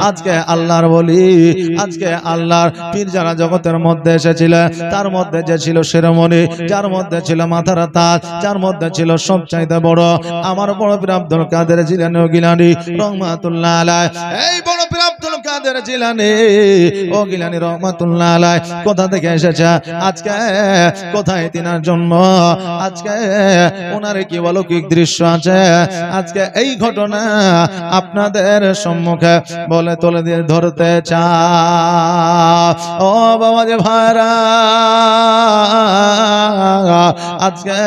আজকে আল্লাহর বলি, আজকে আল্লাহর পীর যারা জগতের মধ্যে এসেছিল, তার মধ্যে যে ছিল শিরোমণি, যার মধ্যে ছিল মাথার তাজ, যার মধ্যে ছিল সবচাইতে বড় আমার বড় পীর আব্দুল কাদের জিলানী গিলানী রহমাতুল্লাহ আলাইহি। এই বড় পীর আব্দুল কাদের জিলানী ও গিলানী রহমাতুল্লাহ আলাইহি কোথা থেকে এসেছে, আজকে কোথায় তিনার জন্ম, আজকে ওনার কি অলৌকিক দৃশ্য আছে, আজকে এই ঘটনা আপনাদের সম্মুখে বলে তুলে দিয়ে ধরতে চাই। ও বাবা যে ভাইরা, আজকে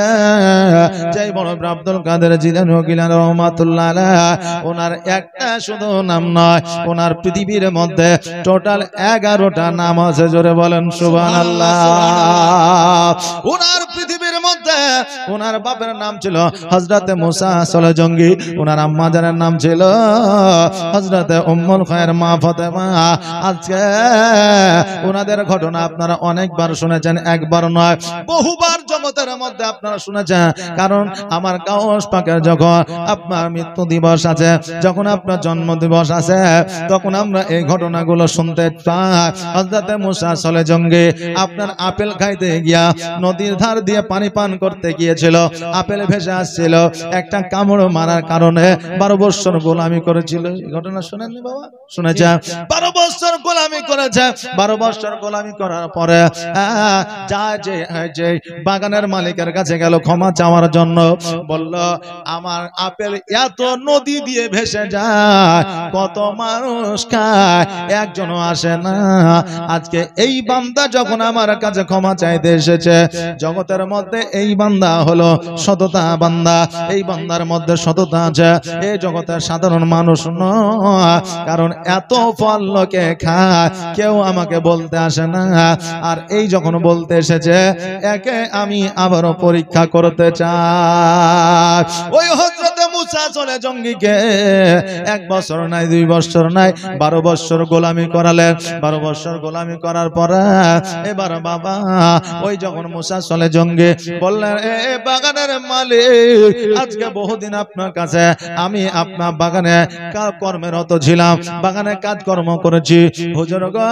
যে বড় আব্দুল কাদের জিলানী গিলানী রাহমাতুল্লাহ আলাইহি, ওনার একটা শুধু নাম নয়, ওনার পৃথিবীর মধ্যে টোটাল 11টা নাম আছে। জোরে বলেন সুবহানাল্লাহ। ওনার পৃথিবীর মধ্যে ওনার বাপের নাম ছিল হযরতে মুসা সলে জঙ্গি, ওনার আম্মা জানের নাম ছিল হযরতে উম্মুল খায়র মা ফাতেমা। আজকে ওনাদের ঘটনা আপনারা অনেকবার শুনেছেন, একবার নয় বহুবার জগতের মধ্যে আপনারা শুনেছেন। কারণ আমার গাউস পাকের যখন আপনার মৃত্যু দিবস আছে, যখন আপনার জন্ম দিবস আছে, তখন আমরা এই ঘটনাগুলো শুনতে পাই। হযরতে মুসা সলে জঙ্গি আপনার আপেল খাইতে গিয়া নদীর ধার দিয়ে পানি পান করতে গিয়েছিল, আপেল ভেসে আসছিল, একটা কামড় মারার কারণে 12 বছর গোলামি করেছিল। ঘটনা শুনেননি বাবা? শুনেছে? 12 বছর গোলামি করেছে। 12 বছর গোলামি করার পরে যে বাগানের মালিকের কাছে গেল ক্ষমা চাওয়ার জন্য, বলল আমার আপেল এত নদী দিয়ে ভেসে যায়, কত মানুষ খায়, একজনও আসে না। আজকে এই বান্দা যখন আমার কাছে ক্ষমা চাইতে এসেছে, জগতের মধ্যে এই বান্দা হলো সততা বান্দা, এই বান্দার মধ্যে সততা আছে, এই জগতের সাধারণ মানুষ নয়। কারণ এত ফল লোকে খায়, কেউ আমাকে বলতে আসে না। আর এই যখন বলতে এসেছে, একে আমি আবারও পরীক্ষা করতে চাই। ওই হযরতে মুসা চলে জঙ্গিকে 1 বছর নাই, 2 বছর নাই, 12 বছর গোলামি করালেন। 12 বছর গোলামি করার পরে এবার বাবা ওই যখন মুসা চলে জঙ্গি বললেন, এ বাগানের মালিক, আজকে বহুদিন আপনার কাছে আমি আপনার বাগানে কর্মরত ছিলাম, বাগানে কাজকর্ম করেছি, হুজুর গো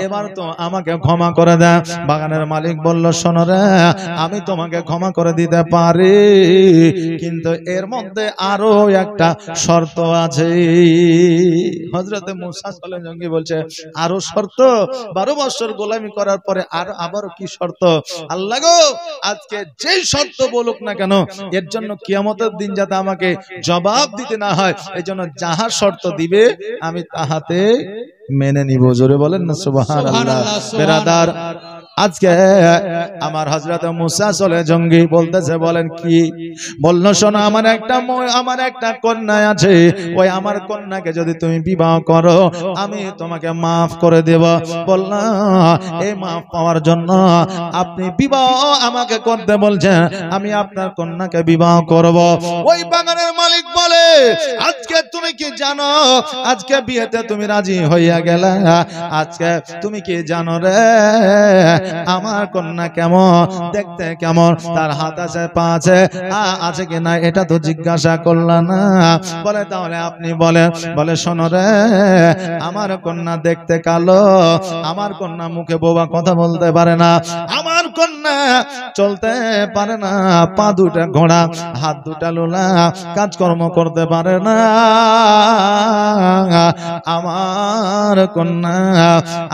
এবার তো আমাকে ক্ষমা করে দেন। বাগানের মালিক বলল, শোনো রে, আমি তোমাকে ক্ষমা করে দিতে পারি, কিন্তু এর মধ্যে আরো একটা শর্ত আছে। হযরতে মুসা চলে জঙ্গি বলছে, আরো শর্ত? 12 বছর গোলামি করার পরে আর আবারও কি শর্ত? আল্লাহ গো, আজকে যেই শর্ত বলুক না কেন, এর জন্য কিয়ামতের দিন যাতে আমাকে জবাব দিতে না হয়, এই জন্য যাহা শর্ত দিবে আমি তাহাতে মেনে নিব। জোরে বলেন না সুবহানাল্লাহ। বেরাদার, আজকে আমার হযরত মুসা চলে জঙ্গি বলতেছে, বলেন কি? বলল, শোনো, আমার একটা কন্যা আছে, ওই আমার কন্যাকে যদি তুমি বিবাহ করো, আমি তোমাকে মাফ করে দেব। বললাম, এই মাফ পাওয়ার জন্য আপনি বিবাহ আমাকে করতে বলছেন, আমি আপনার কন্যাকে বিবাহ করব। ওই বাগানের মালিক বলে, আজকে তুমি কি জানো, আজকে বিয়েতে তুমি রাজি হইয়া গেলে, আজকে তুমি কি জানো রে আমার কন্যা কেমন দেখতে, কেমন তার হাত আছে, পা আছে, আছে কিনা এটা তো জিজ্ঞাসা করলা না। বলে, তাহলে আপনি বলেন। বলে, শোনো রে, আমার কন্যা দেখতে কালো, আমার কন্যা মুখে বোবা কথা বলতে পারে না, আমার কন্যা চলতে পারে না, পা দুটা ঘোড়া, হাত দুটা লোলা, কাজকর্ম করতে পারে না, আমার কন্যা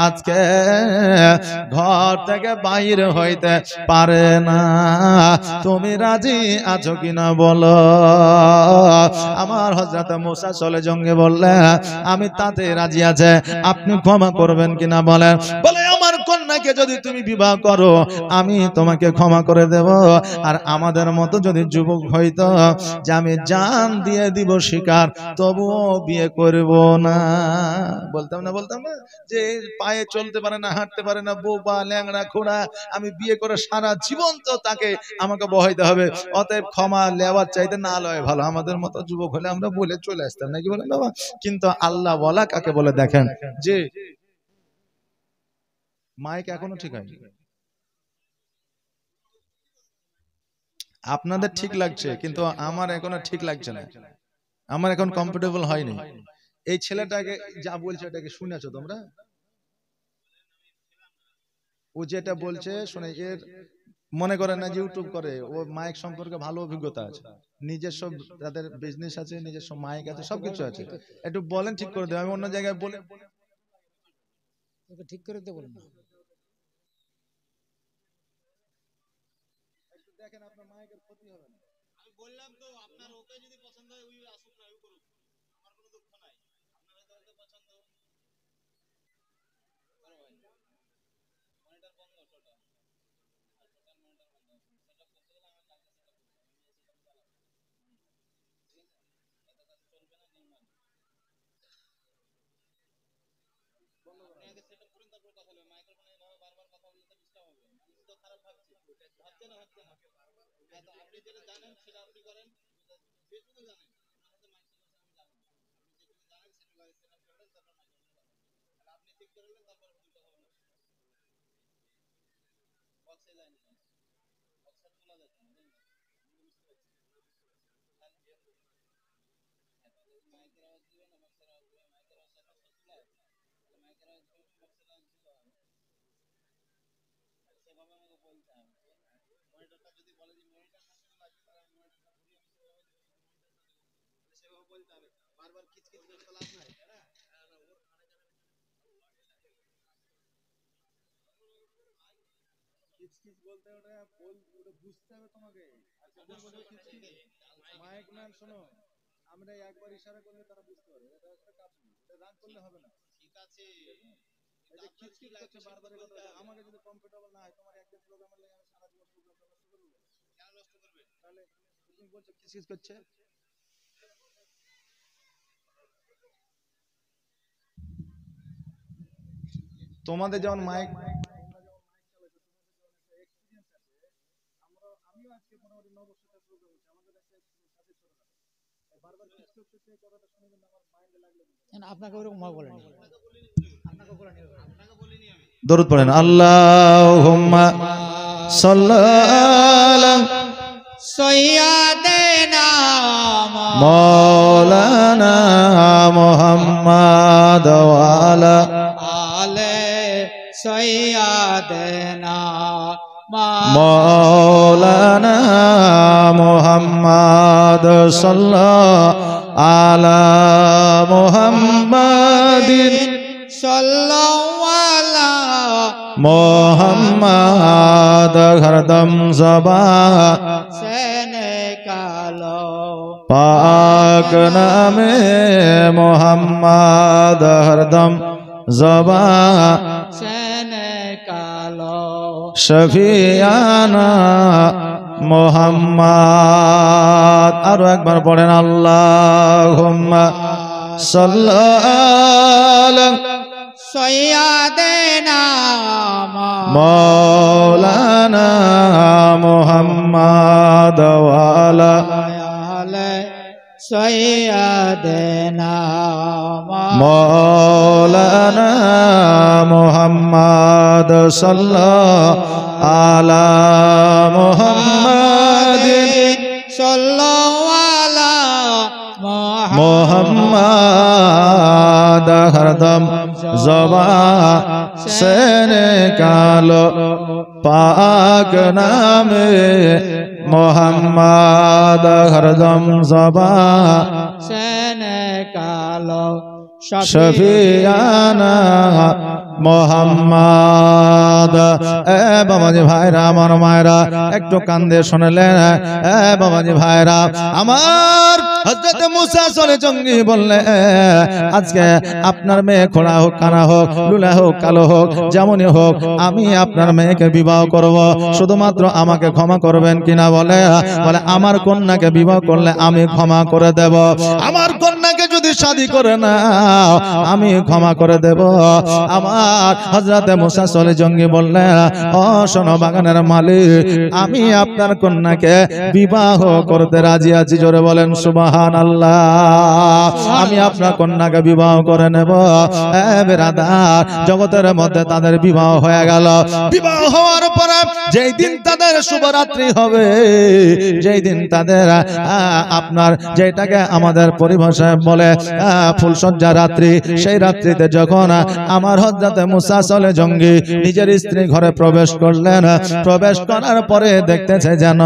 আজকে ঘর থেকে বাইরে হইতে পারে না। তুমি রাজি আছো কিনা বলো? আমার হযরত মুসা চলে জঙ্গি বললে, আমি তাতে রাজি আছে, আপনি ক্ষমা করবেন কিনা বলেন। বলে, আমার কন্যাকে যদি তুমি বিবাহ করো, আমি তোমাকে ক্ষমা করে দেব। আর আমাদের মতো যদি যুবক হইতো, যে আমি জান দিয়ে দিব শিকার, তবুও বিয়ে করব না। বলতাম না যে পায়ে চলতে পারে না, হাঁটতে পারে না, বোবা ল্যাংড়া খোড়া, আমি বিয়ে করে সারা জীবন তো তাকে আমাকে বহাইতে হবে, অতএব ক্ষমা লেওয়ার চাইতে না লয় ভালো। আমাদের মতো যুবক হলে আমরা বলে চলে আসতাম, নাকি বলেন বাবা? কিন্তু আল্লাহ বলা কাকে বলে দেখেন, যে মাইক এখনো ঠিক হয়নি, আপনাদের ঠিক লাগছে, কিন্তু আমার এখনো ঠিক লাগছে না, আমার এখন কমফোর্টেবল হয়নি। এই ছেলেটাকে যা বলছে এটাকে শুনেছো তোমরা? ও যেটা বলছে শুনে এর মনে করে না যে ইউটিউব করে, ও মাইক সম্পর্কে ভালো অভিজ্ঞতা আছে, নিজস্ব তাদের বিজনেস আছে, নিজস্ব মাইক আছে, সবকিছু আছে। একটু বলেন ঠিক করে দেব, আমি অন্য জায়গায় বলে ঠিক করে দেব না। একটু দেখেন আপনার মাইকের ক্ষতি হবে না। আমি বললাম তো আপনার ওকে যদি পছন্দ হয় ওই আসুক না, ওই করুক, আমার কোনো দুঃখ নাই। আপনার হয়তো ওকে পছন্দ করো ভাই, মনিটর বন্ধ টোটাল, টোটাল মনিটর বন্ধ, সেটআপ করতে গেলে আমার কাছে সেটআপ করতে হবে, আমি সেটআপ চালাবো, ঠিক আছে? এত কাজ চলবে না নির্মাণ। আপনি আগে সেটআপ করুন, তারপর কথা বলবেন। মাইক্রোফোনে এভাবে বারবার কথা বললে তো ডিস্টার্ব হবে, মানুষ তো খারাপ ভাবছে, হচ্ছে না হচ্ছে না। হ্যাঁ, তো আপনি যেটা জানেন সেটা আপনি করেন, যেটুকু জানেন আপনার হাতে মাইক সমস্যা আমি জানি, আপনি যেটুকু জানেন সেটুকু আগে সেটআপ করলেন, তারপর মাইক্রোফোনে কথা বলবেন, তাহলে আপনি ঠিক করে নিলেন, তারপর ভুল কথা বলবেন। বক্সে যায়নি, বক্সে তোলা যাচ্ছে না, আমি বুঝতে পারছি। মাইকের আওয়াজ দিবে না, বক্সের আওয়াজ দিবে, মাইকের আওয়াজ যত তোলা তাহলে মাইকের আওয়াজ দিবে, বক্সের আওয়াজ দিতে হবে, সেভাবে আমাকে বলতে হবে। মনিটরটা যদি বলে যে মনিটরটা শুধু লাগবে, তাহলে আমি মনিটরটা ঘুরিয়ে আমি সেভাবে দেবো, সেভাবে বলতে হবে, বারবার খিচখিচ করতে লাভ নাই। খিচখিচ বলতে ওটা ওটা বুঝতে হবে তোমাকে। আচ্ছা বলবো খিচখিচ মাইক ম্যান শোনো, আমরা একবার ইশারা করলে তারা বুঝতে পারবে, এটা একটা কাজ না, এটা রাগ করলে হবে না। ঠিক আছে, এই যে খিচখিচ করছে বারবার কথা, আমাকে যদি কমফোর্টেবল না হয়, তোমার একদিন প্রোগ্রামের লাগে আমি সারা জীবন প্রোগ্রামটা নষ্ট করব, কেন নষ্ট করবে? তাহলে তুমি বলছো খিচখিচ করছে। তোমাদের যেমন মাইক আমিও আজকে মোটামুটি 9 বছর ধরে প্রোগ্রাম হচ্ছে, আমাদের একটা সাথে ছোট না, বারবার কিছু করতে কথাটা শুনে কিন্তু আমার মাইন্ডে লাগলো। আপনাকে ওরকম ভাবে বলেনি, আপনাকে বলেনি, আপনাকে বলিনি আমি। দরুদ পড়েন, আল্লাহুম্মা সাল্লি আলা সাইয়্যিদিনা মাওলানা মুহাম্মাদ ওয়া আলা আলে সাইয়্যিদিনা মাওলানা মুহাম্মাদ সাল্লাল্লাহু আলা মুহাম্মাদিন সাল্লাল্লাহু আলা মোহাম্মদ হরদম জবা সেনে কালো পাক নামে মোহাম্মদ হরদম জবা সেনে কালো শফিয়ানা মোহাম্মদ। আরো একবার পড়েন, আল্লাহুম্মা সাল্লি সাইয়্যিদিনা মাওলানা মুহাম্মদ ওয়া আলা আলে সাইয়্যিদিনা মাওলানা মুহাম্মদ সাল্লাল্লাহু আলা মুহাম্মাদিন সাল্লাল্লাহু আলা মোহাম্মদ হরদম জবা সেনে কালো পাক নামে মোহাম্মদ হরদম জবা সেনে কালো শফিয়ানা মোহাম্মদ। এ বাবাজি ভাইরা, আমার মায়েরা একটু কান্দে শুনলেন। এ বাবাজি ভাইরা আমার, হযরত মুসা চলে জঙ্গি বললে আজকে আপনার মেয়ে খোড়া হোক, কানা হোক, লুলা হোক, কালো হোক, যেমনই হোক, আমি আপনার মেয়েকে বিবাহ করব, শুধুমাত্র আমাকে ক্ষমা করবেন কিনা? বলে আমার কন্যাকে বিবাহ করলে আমি ক্ষমা করে দেব, আমার কন্যাকে যদি শাদী করে না আমি ক্ষমা করে দেব। আমার হযরত মুসা চলে জঙ্গি বললে, ও শোনো বাগানের মালিক, আমি আপনার কন্যাকে বিবাহ করতে রাজি আছি। জোরে বলেন সুবহানাল্লাহ। আমি আপনার কন্যাকে বিবাহ করে নেব। এ বেরাদার, জগতের মধ্যে তাদের বিবাহ হয়ে গেল। বিবাহ হওয়ার পরে যেই দিন তাদের শুভরাত্রি হবে, যেই দিন তাদের আপনার যেটাকে আমাদের পরিভাষায় বলে ফুলসজ্জা রাত্রি, সেই রাত্রিতে যখন আমার হযরতে মুসা সলে জঙ্গি নিজের স্ত্রী ঘরে প্রবেশ করলেন, প্রবেশ করার পরে দেখতেছে যেন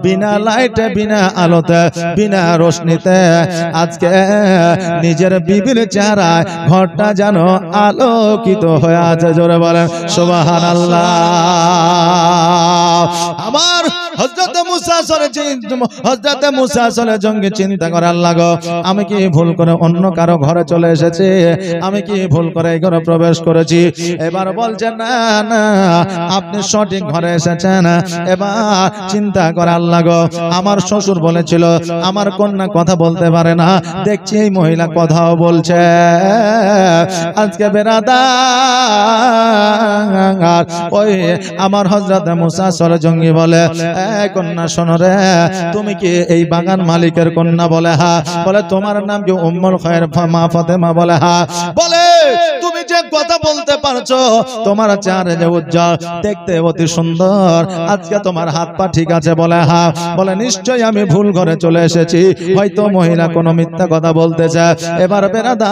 বিনা লাইটে, বিনা আলোতে, বিনা রোশনিতে আজকে নিজের বিবির চেহারায় ঘরটা যেন আলোকিত হয়ে আছে। জোরে বলেন সুবহানাল্লাহ। আমার হযরতে মুসা সলে জঙ্গি চিন্তা করার লাগো, আমি কি ভুল করে অন্য কারো ঘরে চলে এসেছি? আমি কি ভুল করে এই ঘরে প্রবেশ করেছি? এবার বলছেন না না, আপনি সঠিক ঘরে এসেছেন। এবার চিন্তা করার লাগো, আমার শ্বশুর বলেছিল আমার কন্যা কথা বলতে পারে না, দেখছি এই মহিলা কথাও বলছে। আজকে বেরাদার ওই আমার হযরতে মুসা সলে জঙ্গি বলে, এই কন্যা শোনো রে, তুমি কি এই বাগান মালিকের কন্যা? বলে হ্যাঁ। বলে তোমার নাম কি উম্মুল খায়র মা ফাতেমা? বলে হ্যাঁ। বলে তুমি যে কথা বলতে পারছো, তোমার চেহারা যে উজ্জ্বল, দেখতে অতি সুন্দর, আজকে তোমার হাত পা ঠিক আছে? বলে হ্যাঁ। বলে নিশ্চয়ই আমি ভুল ঘরে চলে এসেছি, হয়তো মহিলা কোনো মিথ্যা কথা বলতেছে। এবার বেরাদা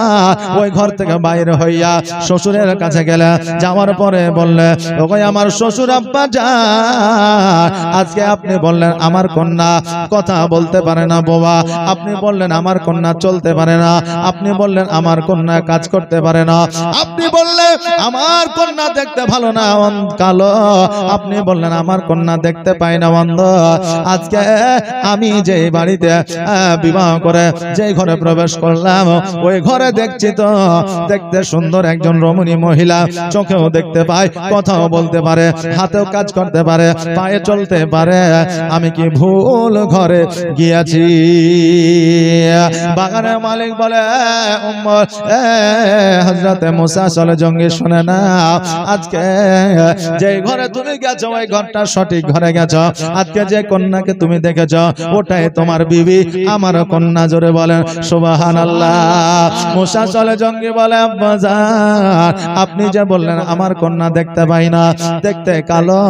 ওই ঘর থেকে বাইরে হইয়া শ্বশুরের কাছে গেলে, যাওয়ার পরে বললে, ওগো আমার শ্বশুর আব্বা যান, আজকে আপনি বললেন আমার কন্যা কথা বলতে পারে না বাবা, আপনি বললেন আমার কন্যা চলতে পারে না, আপনি বললেন আমার কন্যা কাজ করতে পারে না, আপনি বললেন আমার কন্যা দেখতে ভালো না, কালো, আপনি বললেন আমার কন্যা দেখতে পায় না, অন্ধ। আজকে আমি যে বাড়িতে বিবাহ করে যে ঘরে প্রবেশ করলাম, ওই ঘরে দেখছি তো দেখতে সুন্দর একজন রমণী মহিলা, চোখেও দেখতে পায়, কথাও বলতে পারে, হাতেও কাজ করতে পারে, পায়ে চলতে পারে। আমি কি ভুল ঘরে গিয়েছি? বাগানের মালিক বলে, হযরতে মুসা সলে জঙ্গি শুনে না, আজকে যে ঘরে তুমি গেছো ওই ঘরটা সঠিক ঘরে গেছো। আজকে যে কন্যাকে তুমি দেখেছো ওটাই তোমার বিবি, আমার কন্যা। জোরে বলেন সুবহানাল্লাহ। মুসা সলে জঙ্গি বলে, আব্বা জান, আপনি যে বললেন আমার কন্যা দেখতে পাই না, দেখতে কালো,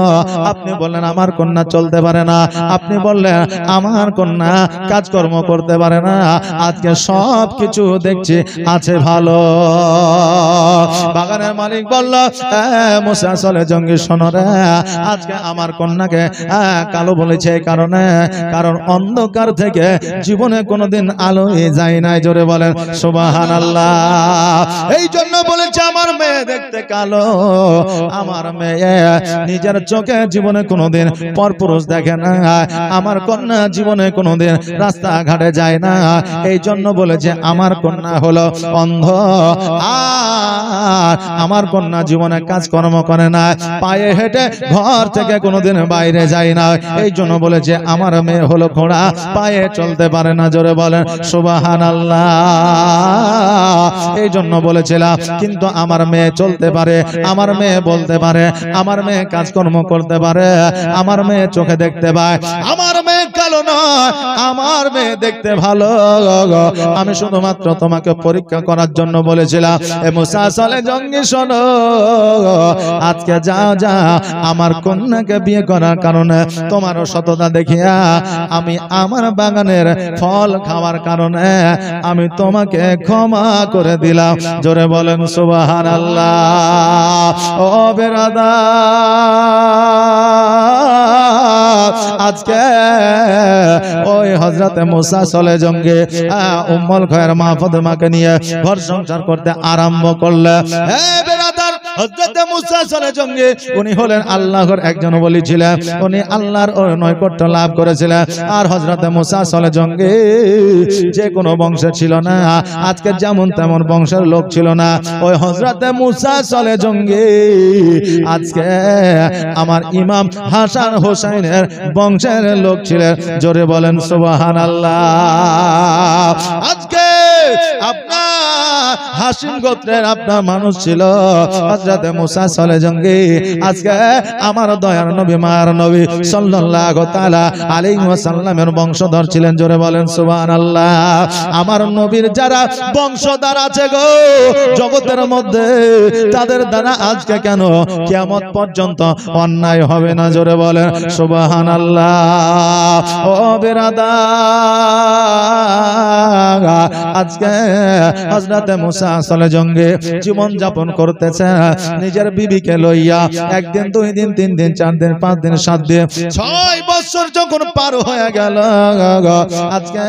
আপনি বললেন আমার কন্যা চলতে পারে না, আপনি বললেন আমার কন্যা কাজকর্ম করতে পারে না, আজকে সব কিছু দেখছি আছে ভালো। বাগানের মালিক বলল, মুসা সলে জঙ্গি শোনো রে, আজকে আমার কন্যাকে কালো বলেছে এই কারণে, কারণ অন্ধকার থেকে জীবনে কোনোদিন আলো যায় নাই। জোরে বলেন সুবহানাল্লাহ। এই জন্য বলেছে আমার মেয়ে দেখতে কালো, আমার মেয়ে নিজের চোখে জীবনে কোনোদিন পরপুরুষ দেখে না, আমার কন্যা জীবনে কোনোদিন রাস্তাঘাটে যায় না, এই জন্য বলেছে আমার কন্যা হলো অন্ধ, আর আমার কন্যা জীবনে কাজকর্ম করে না, পায়ে হেঁটে ঘর থেকে কোনোদিন বাইরে যায় না, এই জন্য বলেছে আমার মেয়ে হলো ঘোড়া, পায়ে চলতে পারে না। জোরে বলেন সুবহানাল্লাহ। এই জন্য বলেছিলাম, কিন্তু আমার মেয়ে চলতে পারে, আমার মেয়ে বলতে পারে, আমার মেয়ে কাজকর্ম করতে পারে, আমার মেয়ে চোখে দেখতে পায়, আমার মেয়ে কালো নয়, আমার মেয়ে দেখতে ভালো। আমি শুধুমাত্র তোমাকে পরীক্ষা করার জন্য বলেছিলাম। এ মুসা সলে জঙ্গি শোনো, আজকে যাও যা, আমার কন্যাকে বিয়ে করার কারণে তোমারও সততা দেখিয়া আমি আমার বাগানের ফল খাওয়ার কারণে আমি তোমাকে ক্ষমা করে দিলাম। জোরে বলেন সুবহানাল্লাহ। ও বেরাদার, আজকে ওই হযরতে মুসা সলে জঙ্গি উম্মুল খায়র মা ফাতেমাকে নিয়ে ঘর সংসার করতে আরম্ভ করলে। হে বেরাদার, হযরতে মুসা সলে জঙ্গি উনি হলেন আল্লাহর একজন ওলি ছিলেন, উনি আল্লাহর নৈকট্য লাভ করেছিলেন। আর হযরতে মুসা সলে জঙ্গি যে কোনো বংশের ছিল না, আজকে যেমন তেমন বংশের লোক ছিল না। ওই হযরতে মুসা সলে জঙ্গি আজকে আমার ইমাম হাসান হোসেনের বংশের লোক ছিলেন। জোরে বলেন সুবহানাল্লাহ। আজকে আপনার হাসিম গোত্রের আপনার মানুষ ছিল হযরত মুসা সলে জঙ্গি। আজকে আমার দয়ার নবী মায়ার নবী সাল্লাল্লাহু তাআলা আলাইহি ওয়াসাল্লামের বংশধর ছিলেন। জোরে বলেন সুবহানাল্লাহ। আমার নবীর যারা বংশধর আছে গো জগতের মধ্যে, তাদের দ্বারা আজকে কেন কিয়ামত পর্যন্ত অন্যায় হবে না? জোরে বলেন সুবহানাল্লাহ। ও বিরাদার, আজকে হযরত মুসা সলে জঙ্গি জীবন যাপন করতেছে নিজের বিবিকে লইয়া। একদিন, 2 দিন, 3 দিন, 4 দিন, 5 দিন, 7 দিন, 6 বছর যখন পার হয়ে গেল, আজকে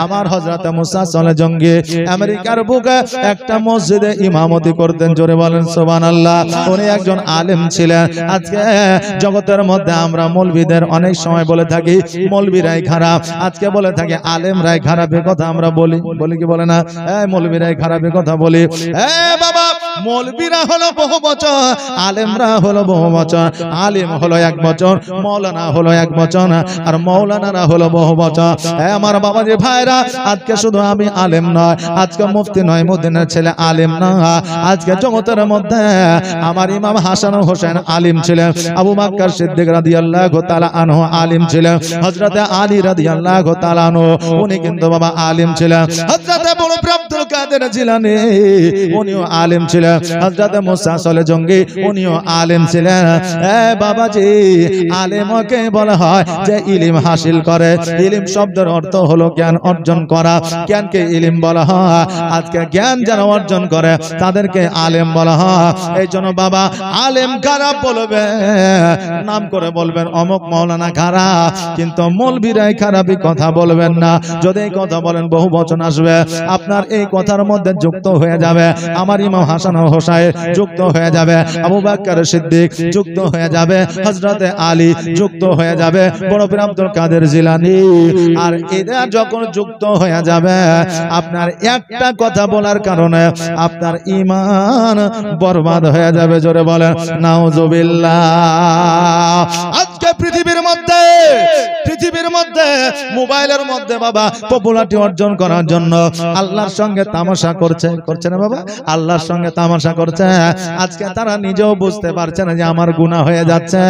আমার হযরত মুসা সলে জঙ্গি আমেরিকার বুকে একটা মসজিদে ইমামতি করতেন। জোরে বলেন সুবহানাল্লাহ। উনি একজন আলেম ছিলেন। আজকে জগতের মধ্যে আমরা মৌলবীদের অনেক সময় বলে থাকি মৌলবীরাই খারাপ, আজকে বলে থাকি আলেমরাই খারাপ। এ কথা আমরা বলি কি বলে না? মৌলবীরাই খারাপ, এ কথা বলি। বাবা, মৌলবীরা হলো বহু বচন, আলেমরা হলো বহু বচন। আলেম হলো এক বচন, মৌলানা হলো এক বচন, আর মৌলানারা হলো বহু বচন। আমার বাবাজি ভাইরা, আজকে শুধু আমি আলেম নয়, আজকে মুফতি নইমুদ্দিনের ছেলে আলেম না, আজকে জগতের মধ্যে আমার ইমাম হাসান হোসেন আলিম ছিলেন, আবু বকর সিদ্দিক রাদিয়াল্লাহু তাআলা আনহু আলিম ছিলেন, হযরত আলী রাদিয়াল্লাহু তাআলা আনহু উনি কিন্তু বাবা আলিম ছিলেন, হযরত বড় আব্দুল কাদের জিলানী উনিও আলিম ছিলেন, হযরত মুসা সলে জঙ্গি উনিও আলিম ছিলেন। বাবাজি, আলেমকে বলা হয় যে ইলম হাসিল করে। ইলম শব্দের অর্থ হলো জ্ঞান অর্জন করা। জ্ঞানকে ইলম বলা হয়। আজকে জ্ঞান যারা অর্জন করে তাদেরকে আলেম বলা হয়। এই জন্য বাবা, আলেম কারা বলবে, নাম করে বলবেন অমুক মাওলানা খারাপ, কিন্তু মৌলবীরাই খারাপই কথা বলবেন না। যদি এই কথা বলেন বহু বচন আসবে, আপনার এই কথার মধ্যে যুক্ত হয়ে যাবে আমার ইমাম হাসান হোসাইন, যুক্ত হয়ে যাবে আবু বকর সিদ্দিক, যুক্ত হয়ে যাবে হযরত আলী, যুক্ত হয়ে যাবে বড় পীর আব্দুল কাদের জিলানী। আর এরা যখন যুক্ত হয়ে যাবে, আপনার একটা কথা বলার কারণে আপনার ঈমান বরবাদ হয়ে যাবে। জোরে বলেন নাউজুবিল্লাহ। আজকে পৃথিবীর মধ্যে মোবাইলের মধ্যে বাবা পপুলারিটি অর্জন করার জন্য আল্লাহর সঙ্গে তামাশা করছে না বাবা, আল্লাহর সঙ্গে তামাশা করছে। আজকে তারা নিজেও বুঝতে পারছে না যে আমার গুনাহ হয়ে যাচ্ছে।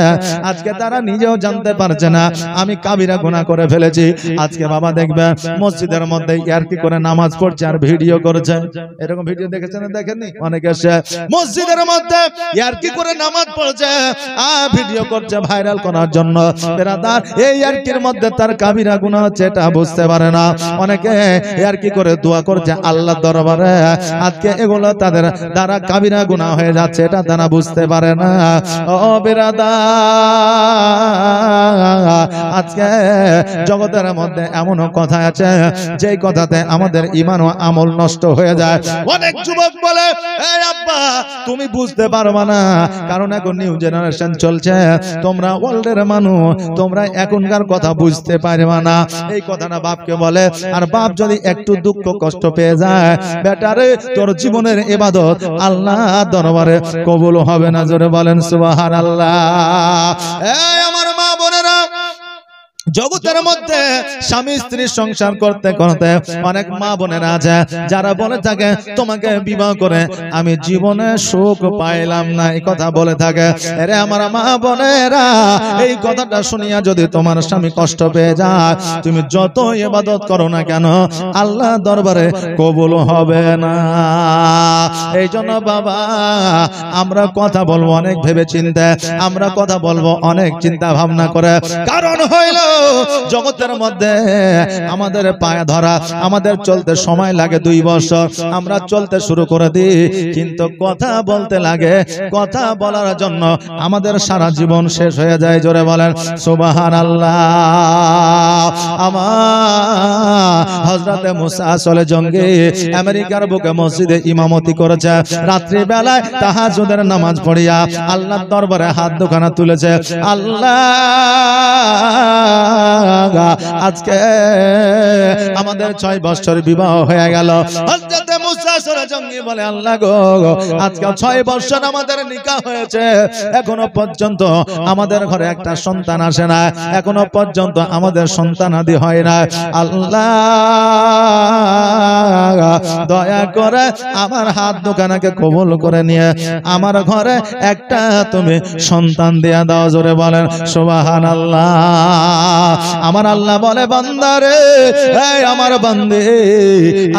আজকে তারা নিজেও জানতে পারছে না আমি কাবিরা গুনাহ করে ফেলেছি। আজকে বাবা দেখবে মসজিদের মধ্যে ইয়ারকি করে নামাজ পড়ছে আর ভিডিও করছে। এরকম ভিডিও দেখেছেন না? দেখেননি? অনেকে এসে মসজিদের মধ্যে ইয়ারকি করে নামাজ পড়ছে আর ভিডিও করছে ভাইরাল করার জন্য। বেরাদার, এই ইয়ারকির মধ্যে তার কাবিরা গুনাহ হচ্ছে এটা বুঝতে পারে না। অনেকে ইয়ারকি করে দোয়া করছে আল্লাহর দরবারে। আজকে এগুলো তাদের দ্বারা কাবিরা গুনাহ হয়ে যাচ্ছে, এটা তারা বুঝতে পারে না। ও বেরাদার, আজকে জগতের মধ্যে এমন কথা আছে যেই কথাতে আমাদের ঈমান ও আমল নষ্ট হয়ে যায়। অনেক যুবক বলে এই আব্বা তুমি বুঝতে পারবা না, কারণ এখন নিউ জেনারেশন চলছে, তোমরা ওয়ার্ল্ডের মানুষ, তোমরা এখনকার কথা বুঝতে পারবা না। এই কথাটা বাপকে বলে, আর বাপ যদি একটু দুঃখ কষ্ট পেয়ে যায়, বেটারে তোর জীবনের ইবাদত আল্লাহ দরবারে কবুল হবে না। জোরে বলেন সুবহানাল্লাহ। এই আমার মা বোনেরা, জগতের মধ্যে স্বামী স্ত্রী সংসার করতে করতে অনেক মা বোনেরা আছে যারা বলে থাকে তোমাকে বিবাহ করে আমি জীবনে সুখ পাইলাম না, এই কথা বলে থাকে। আরে আমার মা বোনেরা, এই কথাটা শুনিয়া যদি তোমার স্বামী কষ্ট পেয়ে যায়, তুমি যত ইবাদত করো না কেন আল্লাহ দরবারে কবুল হবে না। এই জন্য বাবা, আমরা কথা বলবো অনেক ভেবে চিন্তে, আমরা কথা বলবো অনেক চিন্তা ভাবনা করে। কারণ হইল জগতের মধ্যে আমাদের পায়ে ধরা, আমাদের চলতে সময় লাগে 2 বছর, আমরা চলতে শুরু করে দিই, কিন্তু কথা বলতে লাগে, কথা বলার জন্য আমাদের সারা জীবন শেষ হয়ে যায়। জোরে বলেন সুবহানাল্লাহ। আমার হযরত মুসা সলে জঙ্গি আমেরিকার বুকে মসজিদে ইমামতি করেছে। রাত্রি বেলায় তাহাজ্জুদের নামাজ পড়িয়া আল্লাহর দরবারে হাত দুখানা তুলেছে। আল্লাহ, আজকে আমাদের 6 বছর বিবাহ হয়ে গেল। হযরত মুসা আসলে জঙ্গি বলে আল্লাহ গো আজকে 6 বছর আমাদের নিকাহ হয়েছে এখনো পর্যন্ত আমাদের ঘরে একটা সন্তান আসে না এখনো পর্যন্ত আমাদের সন্তানাদি হয় না আল্লাহ দয়া করে আমার হাত দুখানাকে কবুল করে নিয়ে আমার ঘরে একটা তুমি সন্তান দিয়া দাও জোরে বলেন সুবহানাল্লাহ আমার আল্লাহ বলে বান্দারে এই আমার বান্দে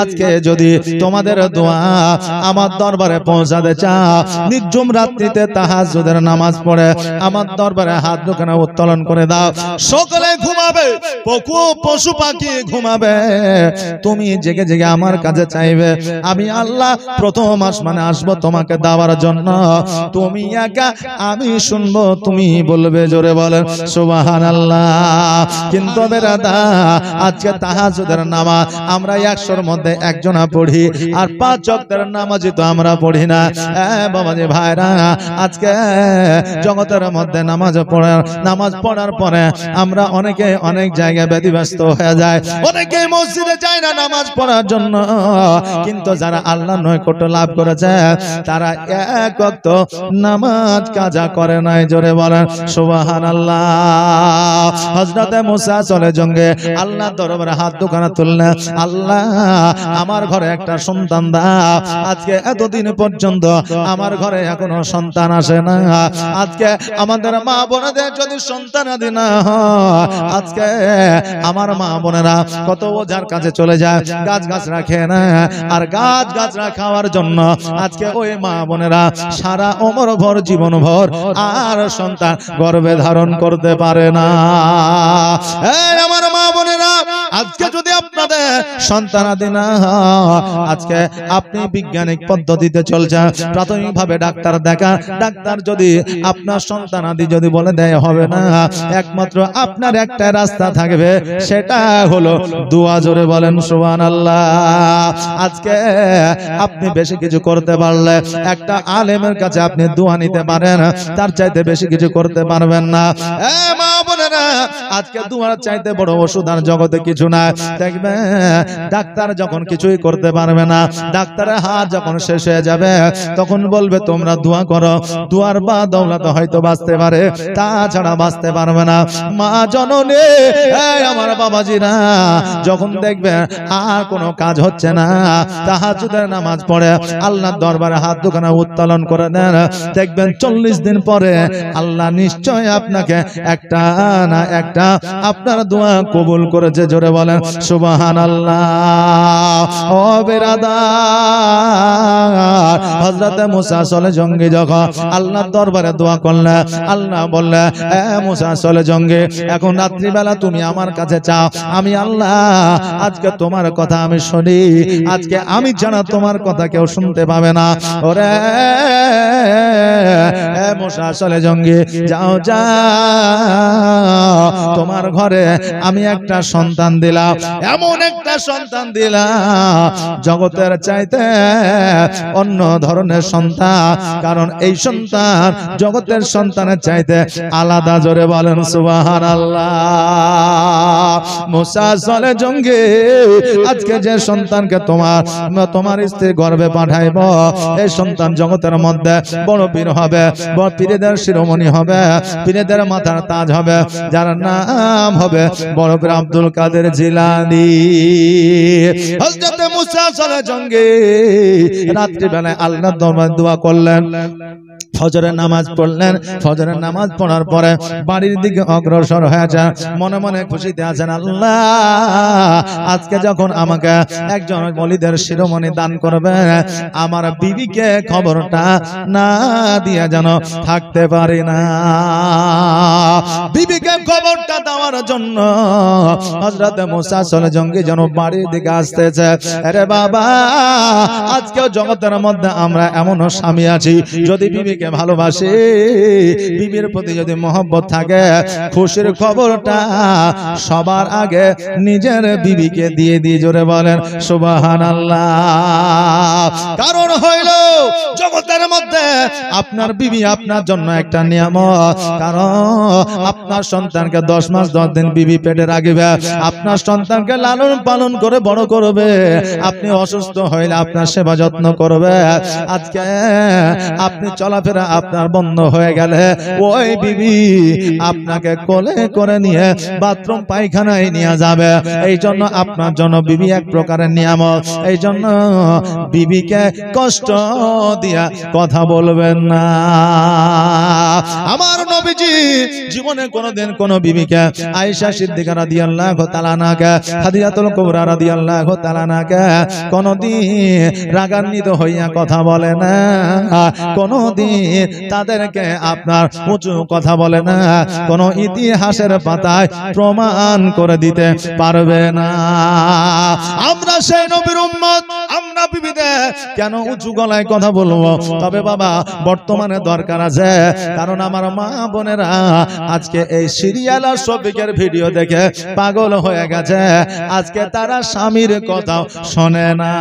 আজকে যদি তোমাদের দোয়া আমার দরবারে পৌঁছাতে চাও নির্জুম রাত্রিতে তাহাজ্জুদের নামাজ পড়ে আমার দরবারে হাত দুখানা উত্তোলন করে দাও সকলে ঘুমাবে পশু পাখি ঘুমাবে তুমি জেগে জেগে আমার কাছে চাইবে আমি আল্লাহ প্রথম আসমানে আসবো তোমাকে দেওয়ার জন্য তুমি একা আমি শুনবো তুমি বলবে জোরে বলেন সুবহানাল্লাহ কিন্তু বেরাদা আজকে তাহাজ্জুদের নামাজ আমরা 100-র মধ্যে একজনা পড়ি আর 5 ওয়াক্তের নামাজই তো আমরা পড়ি না বাবাজি ভাইরা আজকে জগতের মধ্যে নামাজ পড়ার পরে আমরা অনেকে অনেক জায়গায় ব্যতিব্যস্ত হয়ে যায় অনেকে মসজিদে যায় না নামাজ পড়ার জন্য কিন্তু যারা আল্লাহর নৈকট্য লাভ করেছে তারা এক ওয়াক্ত নামাজ কাজা করে নাই জোরে বলেন সুবহানাল্লাহ হযরতে মুসা চলে জঙ্গে আল্লাহ দরবারে হাত দুখানা তুললেন আল্লাহ আমার ঘরে একটা সন্তান দাও আজকে এতদিন পর্যন্ত আমার ঘরে এখনো সন্তান আসে না আজকে আমাদের মা বোনেদের যদি সন্তান আদি না হয় আজকে আমার মা বোনেরা কত ওঝার কাছে চলে যায় গাছ গাছ রাখে না আর গাছ গাছ রাখার জন্য আজকে ওই মা বোনেরা সারা ওমর ভর জীবন ভর আর সন্তান গর্ভে ধারণ করতে পারে না এই আমার মা বোনেরা আজকে যদি আপনাদের সন্তান আদি না আজকে আপনি বৈজ্ঞানিক পদ্ধতিতে চলছে প্রাথমিকভাবে ডাক্তার দেখা ডাক্তার যদি আপনার সন্তান আদি যদি বলে দেয় হবে না একমাত্র আপনার একটা রাস্তা থাকবে সেটা হলো দোয়া জোরে বলেন সুবহানাল্লাহ আজকে আপনি বেশি কিছু করতে পারলে একটা আলেমের কাছে আপনি দোয়া নিতে পারেন তার চাইতে বেশি কিছু করতে পারবেন না মা বোনেরা আজকে দোয়ার চাইতে বড় ওষুধ আর জগতে কিছু না দেখবে ডাক্তার যখন কিছুই করতে পারবে না ডাক্তারের হাত যখন শেষ হয়ে যাবে তখন বলবে তোমরা দোয়া করো দোয়ার বা দৌলতে হয়তো বাঁচতে পারে তাছাড়া বাঁচতে পারবে না মা জননী এই আমার বাবাজিরা যখন দেখবে আর কোনো কাজ হচ্ছে না তাহাজ্জুদের নামাজ পড়ে আল্লাহর দরবারে হাত দুখানা উত্তোলন করে দেন দেখবেন 40 দিন পরে আল্লাহ নিশ্চয় আপনাকে একটা না একটা আপনার দোয়া কবুল করেছে জোরে বলেন সুবহানাল্লাহ ও বেরাদার হযরতে মুসা চলে জঙ্গি যখন আল্লাহর দরবারে দোয়া করলেন আল্লাহ বললেন এ মুসা চলে জঙ্গি এখন রাত্রিবেলা তুমি আমার কাছে চাও আমি আল্লাহ আজকে তোমার কথা আমি শুনি আজকে আমি জানা তোমার কথা কেউ শুনতে পাবে না ওরে এ মুসা চলে জঙ্গি যাও যাও তোমার ঘরে আমি একটা সন্তান দিলাম এমন একটা সন্তান দিলাম জগতের চাইতে অন্য ধরনের সন্তান কারণ এই সন্তান জগতের সন্তানের চাইতে আলাদা জোরে বলেন সুবহানাল্লাহ মুসা চলে জঙ্গি আজকে যে সন্তানকে তোমার স্ত্রী গর্ভে পাঠাইব এই সন্তান জগতের মধ্যে বড় পীর হবে বড় পীরদের শিরোমণি হবে পীরদের মাথার তাজ হবে যার নাম হবে বড় পীর আব্দুল কাদের জিলানী হযরত মুসা চলে জঙ্গি রাত্রি বেলায় আল্লাহর দরবারে দোয়া করলেন ফজরের নামাজ পড়লেন ফজরের নামাজ পড়ার পরে বাড়ির দিকে অগ্রসর হয়েছে মনে মনে খুশিতে আছেন আল্লাহ আজকে যখন আমাকে একজন ওলিদের শিরোমণি দান করবে আমার বিবিকে খবরটা না দিয়ে যেন থাকতে পারি না বিবিকে খবরটা দেওয়ার জন্য হযরত মুসা চলে জঙ্গি যেন বাড়ির দিকে আসতেছে আরে বাবা আজকেও জগতের মধ্যে আমরা এমনও স্বামী আছি যদি বিবিকে ভালোবাসি বিবির প্রতি যদি মহব্বত থাকে খুশির খবরটা সবার আগে নিজের বিবিকে দিয়ে দিয়ে জোরে বলেন সুবহানাল্লাহ কারণ হইল জগতের মধ্যে আপনার বিবি আপনার জন্য একটা নিয়ামত, কারণ আপনার সন্তানকে 10 মাস 10 দিন বিবি পেটে রাখবে, আপনার সন্তানকে লালন পালন করে বড় করবে, আপনি অসুস্থ হইলে আপনার সেবা যত্ন করবে। আজকে আপনি চলাফেরা আপনার বন্ধ হয়ে গেলে ওই বিবি আপনাকে কোলে করে নিয়ে বাথরুম পায়খানায় নিয়ে যাবে। এই জন্য আপনার জন্য বিবি এক প্রকারের নিয়ামত। এই জন্য বিবিকে কষ্ট দিয়া কথা বলবেন না। আমার নবীজি জীবনে কোনোদিন কোন বিবিকে আয়েশা সিদ্দিকা রাদিয়াল্লাহু তাআলা আনহা, খাদিজাতুল কুবরা রাদিয়াল্লাহু তাআলা আনহা কোনদিন রাগান্বিত হইয়া কথা বলে না, কোনদিন তাদেরকে আপনার উঁচু কথা বলে না, কোন ইতিহাসের পাতায় প্রমাণ করে দিতে পারবে না। আমরা সেই নবীর উম্মত, আমরা বিবিদের কেন উঁচু গলায় কথা বলবো? তবে বাবা বর্তমানে দরকার আছে, কারণ আমার মা বোনেরা আজকে এই সিরিয়াল আর শফিকের ভিডিও দেখে পাগল হয়ে গেছে। আজকে তারা স্বামীর কথা শোনে না।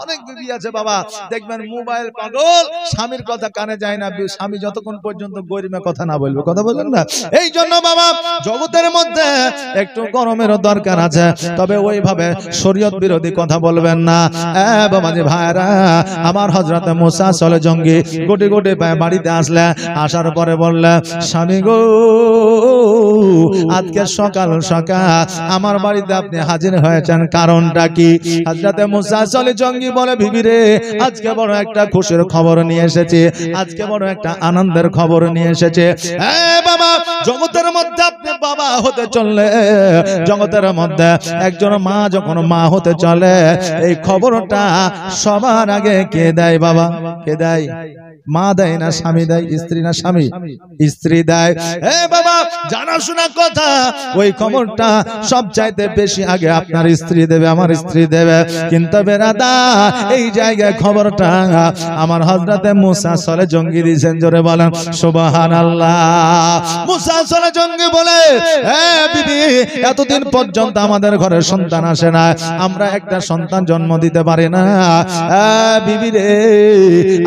অনেক বিবি আছে বাবা, দেখবেন মোবাইল পাগল, স্বামীর কথা কানে যায় না, স্বামী যতক্ষণ পর্যন্ত গরিমে কথা না বলবে, কথা বলবেন না। এই জন্য বাবা জগতের মধ্যে একটু গরমেরও দরকার আছে, তবে ওইভাবে শরীয়ত বিরোধী কথা বলবেন না। বাবাজি ভাইরা, আমার হযরতে মুসা চলে জঙ্গি গুটি গুটি পায়ে বাড়িতে আসলে, আসার পরে বললে, স্বামী গো আজকে সকাল সকাল আমার বাড়িতে আপনি হাজির হয়েছেন, কারণটা কি? হযরতে মুসা চলে জঙ্গি বলে, বিবি রে আজকে বড় একটা খুশির খবর নিয়ে এসেছে, আজকে বড় একটা আনন্দের খবর নিয়ে এসেছে। বাবা জগতের মধ্যে আপনি বাবা হতে চললে, জগতের মধ্যে একজন মা যখন মা হতে চলে, এই খবরটা সবার আগে কে দেয় বাবা? কে দেয়? মা দেয় না স্বামী দেয়? স্ত্রী না স্বামী? স্ত্রী দেয়। বাবা জানাশোনা কথা, ওই খবরটা সব চাইতে বেশি আগে আপনার স্ত্রী দেবে, আমার স্ত্রী দেবে। কিন্তু বেরাদা এই জায়গায় খবরটা আমার হযরতে মুসা চলে জঙ্গি দিয়েছেন। জোরে বলেন সুবহানাল্লাহ। মুসা চলে জঙ্গি বলে, বিবি এতদিন পর্যন্ত আমাদের ঘরে সন্তান আসে না, আমরা একটা সন্তান জন্ম দিতে পারি না। বিবি রে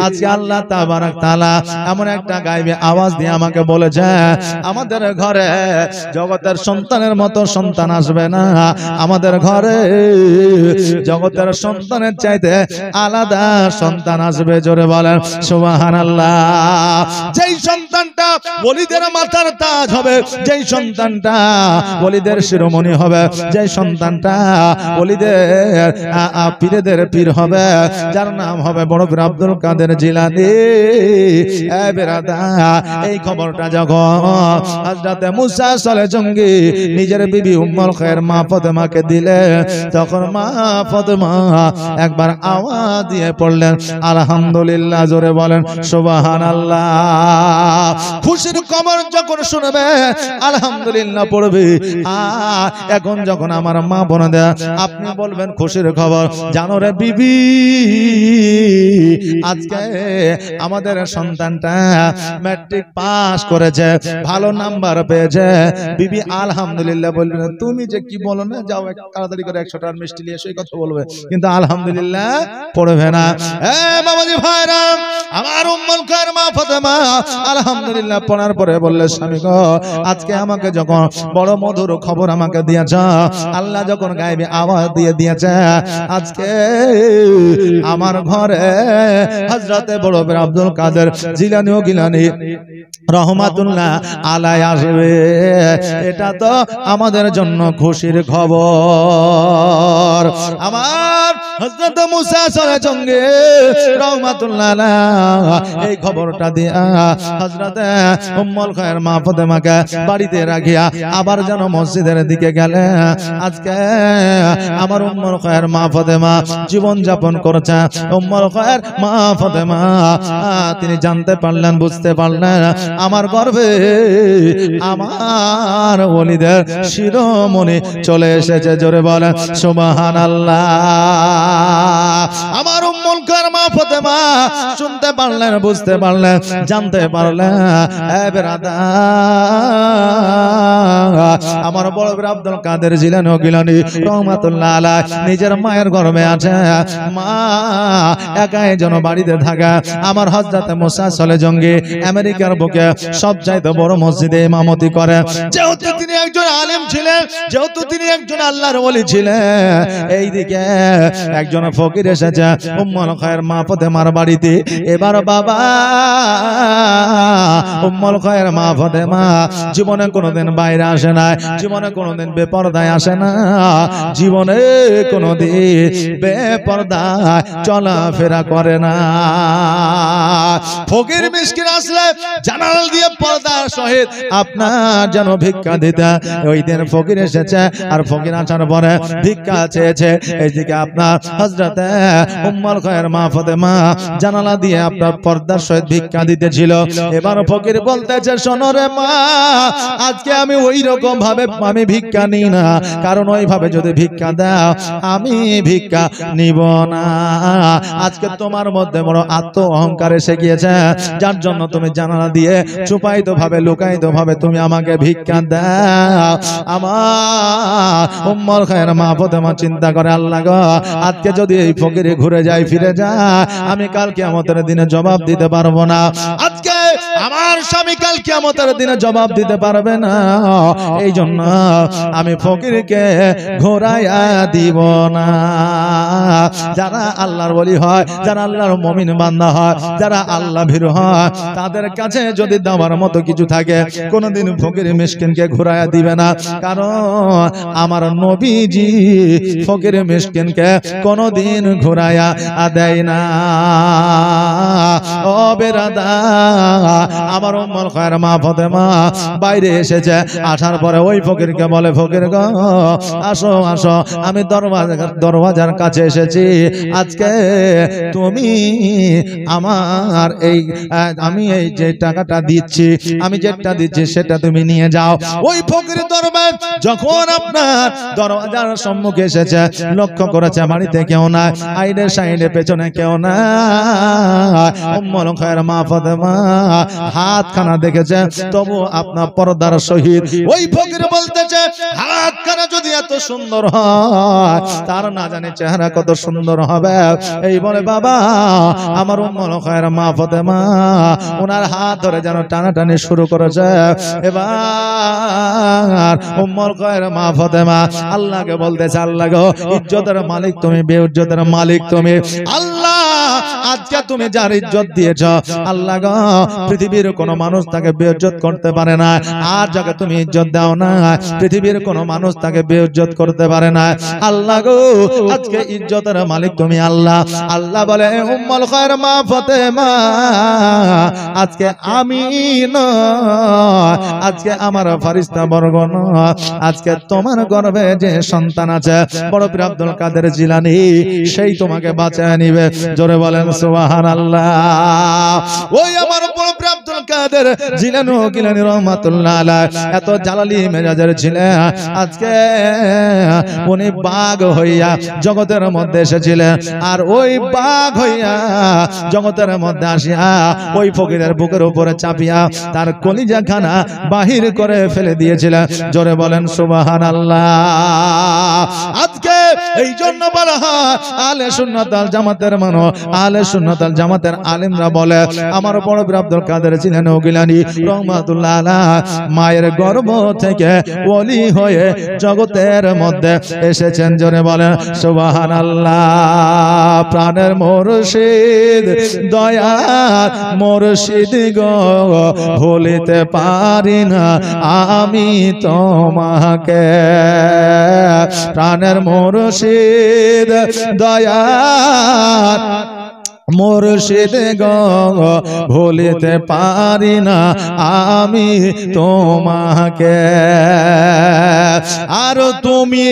আজকে আল্লাহ তাবারক তাআলা এমন একটা গায়বী আওয়াজ দিয়ে আমাকে বলেছে, আমাদের ঘরে জগতের সন্তানের মতো সন্তান আসবে না, আমাদের ঘরে জগতের সন্তানের চাইতে আলাদা সন্তান আসবে। জোরে বলেন সুবহানাল্লাহ। যেই সন্তানটা ওলিদের মাথার তাজ হবে, যেই সন্তানটা ওলিদের শিরোমণি হবে, যেই সন্তানটা ওলিদের পীরদের পীর হবে, যার নাম হবে বড় পীর আব্দুল কাদের জিলানী। এই খবরটা যখন হযরতে মুসা চলে জঙ্গি নিজের বিবি উম্মুল খায়ের মা ফাতেমাকে দিলে, তখন মা ফাতেমা একবার আওয়াজ দিয়ে পড়লেন আলহামদুলিল্লাহ। জোরে বলেন সুবহানাল্লাহ। খুশির খবর যখন শুনবে আলহামদুলিল্লাহ পড়বে। এখন যখন আমার মা বোনেরা আপনি বলবেন খুশির খবর, জানো রে বিবি আজকে আমাদের সন্তানটা ম্যাট্রিক পাস করেছে, ভালো নাম্বার পেয়েছে। বিবি আলহামদুলিল্লাহ বলবেন। তুমি যে কি বলো না, যাও তাড়াতাড়ি করে 100 টাকার মিষ্টি নিয়ে এসো, এই কথা বলবে, কিন্তু আলহামদুলিল্লাহ পড়বে না। বাবাজি ভাইরা, আমার উম্মুল খায়ের মা ফাতেমা আলহামদুলিল্লাহ পড়ার পরে বললে, স্বামী গো আজকে আমাকে যখন বড় মধুর খবর আমাকে দিয়েছ, আল্লাহ যখন গায়বী আওয়াজ দিয়ে দিয়েছে, আজকে আমার ঘরে হযরতে বড় পীর আব্দুল কাদের জিলানী ও গিলানী রহমাতুল্লাহ আলাইহি আসবে, এটা তো আমাদের জন্য খুশির খবর। আমার হযরত মুসা চলে জঙ্গি রহমাতুল্লাহ আলাইহি এই খবরটা দিয়া হযরতে উম্মুল খায়ের মা ফাতেমাকে বাড়িতে রাখিয়া আবার যেন মসজিদের দিকে গেলে, আজকে আমার উম্মুল খায়ের মা ফাতেমা জীবন যাপন করছে। উম্মুল খায়ের মা ফাতেমা তিনি জানতে পারলেন, বুঝতে পারলেন, আমার গর্ভে আমার ওলিদের শিরোমণি চলে এসেছে। জোরে বলেন সুবহানাল্লাহ। আমার উম্মুল খয়ের মা ফাতেমা শুনতে পারলেন, বুঝতে পারলেন, জানতে পারলেন আমার বড় পীর আব্দুল কাদের জিলানী গিলানী রহমাতুল্লাহ আলাইহি নিজের মায়ের গর্ভে আছে। মা একাই যেন বাড়িতে থাকা। আমার হযরতে মুসা সলে জঙ্গি আমেরিকার বুকে সবচাইতে বড় মসজিদে ইমামতি করে। যেহেতু তিনি একজন আলেম ছিলেন, যেহেতু তিনি একজন আল্লাহর ওলি ছিলেন, এইদিকে একজন ফকির এসেছে উম্মুল খায়ের মা ফাতেমার বাড়িতে। এবার বাবা উম্মুল খায়ের মা ফাতেমা জীবনে কোনোদিন বাইরে আসে না, জীবনে কোনোদিন বেপরদায় আসে না, জীবনে কোনোদিন বেপরদায় চলাফেরা করে না। ফকির মিসকিন আসলে জানালা দিয়ে পর্দার সহিত আপনার যেন ভিক্ষা দিতে। ওই দিন ফকির এসেছে, আর ফকির আসার পরে ভিক্ষা চেয়েছে। এইদিকে আপনার হযরতে উম্মুল খায়ের মা ফাতেমা জানালা দিয়ে আপনার পর্দার সহিত ভিক্ষা দিতেছিল। এবার ফকির বলতেছে, শোনো রে মা, আজকে আমি ওই রকম ভাবে আমি ভিক্ষা নিই না, কারণ ওইভাবে যদি ভিক্ষা দাও আমি ভিক্ষা নিব না। আজকে তোমার মধ্যে বড় আত্ম অহংকার এসে গিয়েছে, যার জন্য তুমি জানালা দিয়ে চুপায়িত ভাবে, লুকায়িত ভাবে তুমি আমাকে ভিক্ষা দাও। আমার উম্মুল খায়ের মা ফাতেমা চিন্তা করে, আল্লাহ গো, আজকে যদি এই ফকিরে ঘুরে যায়, ফিরে যায়, আমি কাল কিয়ামতের দিনে জবাব দিতে পারবো না। আজকে আমার স্বামী কাল কিয়ামতের দিনে জবাব দিতে পারবে না। এই জন্য আমি ফকিরকে ঘোরাইয়া দিব না। যারা আল্লাহর ওলি হয়, যারা আল্লাহর মুমিন বান্দা হয়, যারা আল্লাহ ভীরু হয়, তাদের কাছে যদি দেওয়ার মতো কিছু থাকে কোনোদিন ফকির মিসকিনকে ঘোরাইয়া দিবে না। কারণ আমার নবীজি ফকির মিসকিনকে কোনোদিন ঘোরাইয়া দেয় না। ও বেরাদা, আমার উম্মুল খায়ের মা ফাতেমা বাইরে এসেছে। আসার পরে ওই ফকিরকে বলে, ফকির গো, আসো আসো, আমি দরওয়াজার কাছে এসেছি। আজকে তুমি আমার আমি এই যে টাকাটা দিচ্ছি, আমি যেটা দিচ্ছি সেটা তুমি নিয়ে যাও। ওই ফকির দরবার যখন আপনার দরওয়াজার সম্মুখে এসেছে, লক্ষ্য করেছে বাড়িতে কেউ নাই, আইডে সাইডে পেছনে কেউ নাই। উম্মুল খায়ের মা ফাতেমা হাতখানা দেখেছে, তবু আপনার পর্দার সহিত ওই ফকির বলতেছে, হাতখানা যদি এত সুন্দর হয়, তার না জানি চেহারা কত সুন্দর হবে। এই বলে বাবা আমার উম্মুল খায়ের মা ফাতেমা ওনার হাত ধরে যেন টানাটানি শুরু করেছে। এবার উম্মুল খায়ের মা ফাতেমা আল্লাহকে বলতেছে, আল্লাহ গো, ইজ্জতের মালিক তুমি, বেইজ্জতের মালিক তুমি। আল্লাহ, আজকে তুমি যার ইজ্জত দিয়েছ, আল্লাহ গো, পৃথিবীর কোনো মানুষ তাকে বেইজ্জত করতে পারে না। আর যাকে তুমি ইজ্জত দাও না, পৃথিবীর কোনো মানুষ তাকে বেইজ্জত করতে পারে না। আল্লাহ গো, আজকে ইজ্জতের মালিক তুমি আল্লাহ। আল্লাহ বলে, উম্মুল খায়ের মা ফাতেমা, আজকে আমি নয়, আজকে আমার ফেরেশতা বর্গ নয়, আজকে তোমার গর্ভে যে সন্তান আছে বড় পীর আব্দুল কাদের জিলানী, সেই তোমাকে বাঁচায় নিবে। জোরে বলেন সুবহানাল্লাহ। ওই আমার বড় পীর আব্দুল কাদের জিলানী গিলানী রহমাতুল্লাহ আলাইহি এত জালালি মেজাজের ছিলেন, আজকে উনি বাঘ হইয়া জগতের মধ্যে এসেছিলেন। আর ওই বাঘ হইয়া জগতের মধ্যে আসিয়া ওই ফকিরের বুকের উপরে চাপিয়া তার কলিজা খানা বাহির করে ফেলে দিয়েছিলেন। জোরে বলেন সুবহানাল্লাহ। আজকে এই জন্য বলা হয় আহলে সুন্নাত ওয়াল জামাতের মানুষ, আহলে সুন্নাত ওয়াল জামাতের আলেমরা বলে, আমার বড় পীর আব্দুল কাদের জিলানী গিলানী রহমাতুল্লাহ আলাইহি মায়ের গর্ভ থেকে ওলি হয়ে জগতের মধ্যে এসেছেন। জোরে বলেন সুবহানাল্লাহ। প্রাণের মুর্শিদ দয়ার মুর্শিদ গো, ভুলিতে পারি না আমি তোমাকে। প্রাণের মুর্শিদ দয়ার মুর্শিদ গো ভুলিতে পারি না আমি তোমাকে। আর তুমি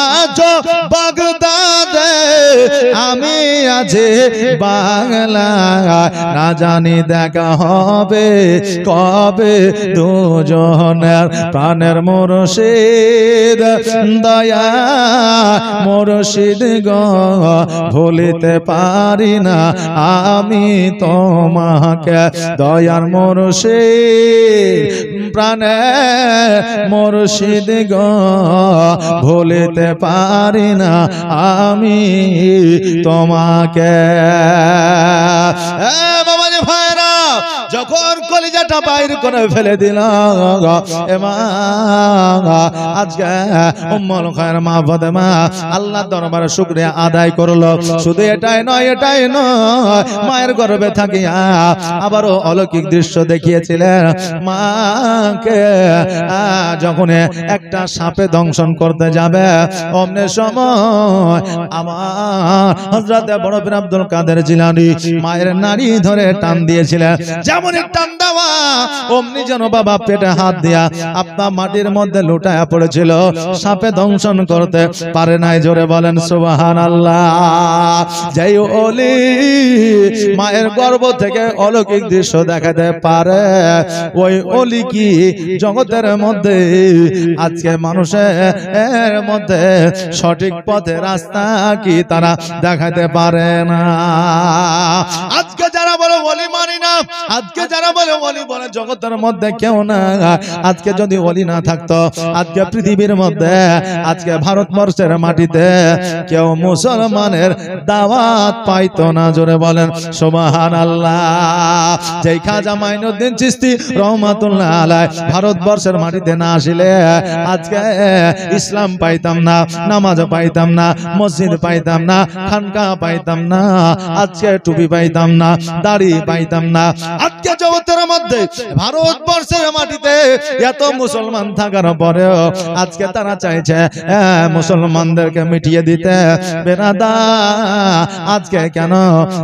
আজ বাগদাদে, আমি আছি বাংলা, না জানি দেখা হবে কবে দুজনের প্রাণের মুর্শিদ দয়া মুর্শিদ গো ভুলিতে পারি না আমি তোমাকে। দয়ার মুর্শিদ প্রাণের মুর্শিদ গো ভুলিতে পারি না আমি তোমাকে। বাবাজি ভাইরা, যখন কলিজাটা বাইর করে ফেলে দিলাম আজকে উম্মুল খায়ের মা ফাতেমা আল্লাহর দরবারে শুকরিয়া আদায় করলো। শুধু এটাই নয় মায়ের গর্ভে থাকিয়া আবারও অলৌকিক দৃশ্য দেখিয়েছিলেন। মাকে যখন একটা সাপে দংশন করতে যাবে অমনে সময় আমার হযরত বড় পীর আব্দুল কাদের জিলানী মায়ের নাড়ি ধরে টান দিয়েছিলেন। যেমন টান দেওয়া অমনি যেন বাবা পেটে হাত দিয়া আপনার মাটির মধ্যে লুটায়া পড়েছিল, সাপে দংশন করতে পারে নাই। জোরে বলেন সুবহানাল্লাহ। যেই ওলি মায়ের গর্ভ থেকে অলৌকিক দৃশ্য দেখাতে পারে, ওই ওলি কি জগতের মধ্যে আজকে মানুষের মধ্যে সঠিক পথে রাস্তা কি তারা দেখাতে পারে না। আজকে যারা বলে ওলি মানি না, আজকে যারা বলে ওলি বলে জগতের মধ্যে কেউ না, আজকে যদি ওলি না থাকতো আজকে পৃথিবীর মধ্যে আজকে ভারতবর্ষের মাটিতে কেউ মুসলমানের দাওয়াত পাইতো না। জোরে বলেন সুবহানাল্লাহ। যেই খাজা মাইনুদ্দিন চিশতি রহমাতুল্লাহ আলাইহি ভারতবর্ষের মাটিতে না আসিলে আজকে ইসলাম পাইতাম না, নামাজ পাইতাম না, মসজিদ পাইতাম না, খানকা পাইতাম না, আজকে টুপি পাইতাম না, দাড়ি পাইতাম না। আজকে জগতের মধ্যে ভারতবর্ষের মাটিতে এত মুসলমান থাকার পরেও আজকে তারা চাইছে মুসলমানদেরকে মিটিয়ে দিতে। বেরাদা আজকে কেন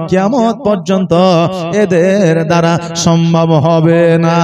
কিয়ামত পর্যন্ত এদের দ্বারা সম্ভব হবে না।